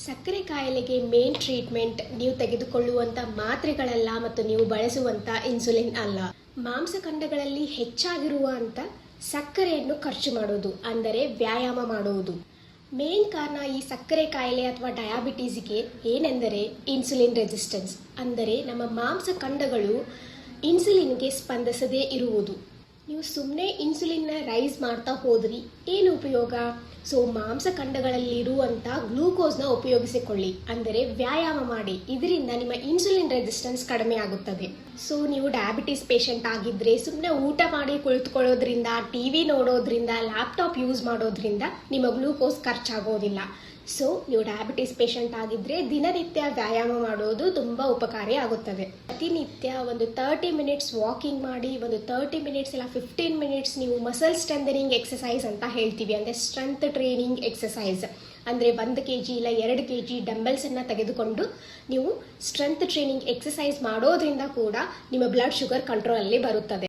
ಸಕ್ಕರೆ ಕಾಯಿಲೆಗೆ main treatment ನೀವು ತೆಗೆದುಕೊಳ್ಳುವಂಥ ಮಾತ್ರೆಗಳಲ್ಲ ಮತ್ತು ನೀವು ಬಳಸುವಂಥ ಇನ್ಸುಲಿನ್ ಅಲ್ಲ. ಮಾಂಸಖಂಡಗಳಲ್ಲಿ ಹೆಚ್ಚಾಗಿರುವಂಥ ಸಕ್ಕರೆಯನ್ನು ಖರ್ಚು ಮಾಡೋದು ಅಂದರೆ ವ್ಯಾಯಾಮ ಮಾಡುವುದು. ಮೇನ್ ಕಾರಣ ಈ ಸಕ್ಕರೆ ಕಾಯಿಲೆ ಅಥವಾ ಡಯಾಬಿಟೀಸ್ಗೆ ಏನೆಂದರೆ ಇನ್ಸುಲಿನ್ ರೆಸಿಸ್ಟೆನ್ಸ್, ಅಂದರೆ ನಮ್ಮ ಮಾಂಸಖಂಡಗಳು ಇನ್ಸುಲಿನ್ಗೆ ಸ್ಪಂದಿಸದೇ ಇರುವುದು. ನೀವು ಸುಮ್ಮನೆ ಇನ್ಸುಲಿನ್ನ ರೈಸ್ ಮಾಡ್ತಾ ಹೋದ್ರಿ ಏನು ಉಪಯೋಗ? ಸೊ ಮಾಂಸಖಂಡಗಳಲ್ಲಿರುವಂಥ ಗ್ಲೂಕೋಸ್ನ ಉಪಯೋಗಿಸಿಕೊಳ್ಳಿ, ಅಂದರೆ ವ್ಯಾಯಾಮ ಮಾಡಿ. ಇದರಿಂದ ನಿಮ್ಮ ಇನ್ಸುಲಿನ್ ರೆಸಿಸ್ಟೆನ್ಸ್ ಕಡಿಮೆ ಆಗುತ್ತದೆ. ಸೊ ನೀವು ಡಯಾಬಿಟಿಸ್ ಪೇಷಂಟ್ ಆಗಿದ್ದರೆ ಸುಮ್ಮನೆ ಊಟ ಮಾಡಿ ಕುಳಿತುಕೊಳ್ಳೋದ್ರಿಂದ, ಟಿ ವಿ ನೋಡೋದ್ರಿಂದ, ಲ್ಯಾಪ್ಟಾಪ್ ಯೂಸ್ ಮಾಡೋದ್ರಿಂದ ನಿಮ್ಮ ಗ್ಲೂಕೋಸ್ ಖರ್ಚಾಗೋದಿಲ್ಲ. ಸೊ ನೀವು ಡಯಾಬಿಟಿಸ್ ಪೇಷಂಟ್ ಆಗಿದ್ದರೆ ದಿನನಿತ್ಯ ವ್ಯಾಯಾಮ ಮಾಡೋದು ತುಂಬ ಉಪಕಾರಿ ಆಗುತ್ತದೆ. ಪ್ರತಿನಿತ್ಯ ಒಂದು 30 ಮಿನಿಟ್ಸ್ ವಾಕಿಂಗ್ ಮಾಡಿ, ಒಂದು 30 ಮಿನಿಟ್ಸ್ ಇಲ್ಲ 15 ಮಿನಿಟ್ಸ್ ನೀವು ಮಸಲ್ ಸ್ಟ್ರೆಂಥನಿಂಗ್ ಎಕ್ಸಸೈಸ್ ಅಂತ ಹೇಳ್ತೀವಿ, ಅಂದರೆ ಸ್ಟ್ರೆಂತ್ ಟ್ರೈನಿಂಗ್ ಎಕ್ಸಸೈಸ್. ಅಂದರೆ 1 kg ಇಲ್ಲ 2 kg ಡಂಬಲ್ಸನ್ನು ತೆಗೆದುಕೊಂಡು ನೀವು ಸ್ಟ್ರೆಂತ್ ಟ್ರೈನಿಂಗ್ ಎಕ್ಸಸೈಸ್ ಮಾಡೋದ್ರಿಂದ ಕೂಡ ನಿಮ್ಮ ಬ್ಲಡ್ ಶುಗರ್ ಕಂಟ್ರೋಲಲ್ಲಿ ಬರುತ್ತದೆ.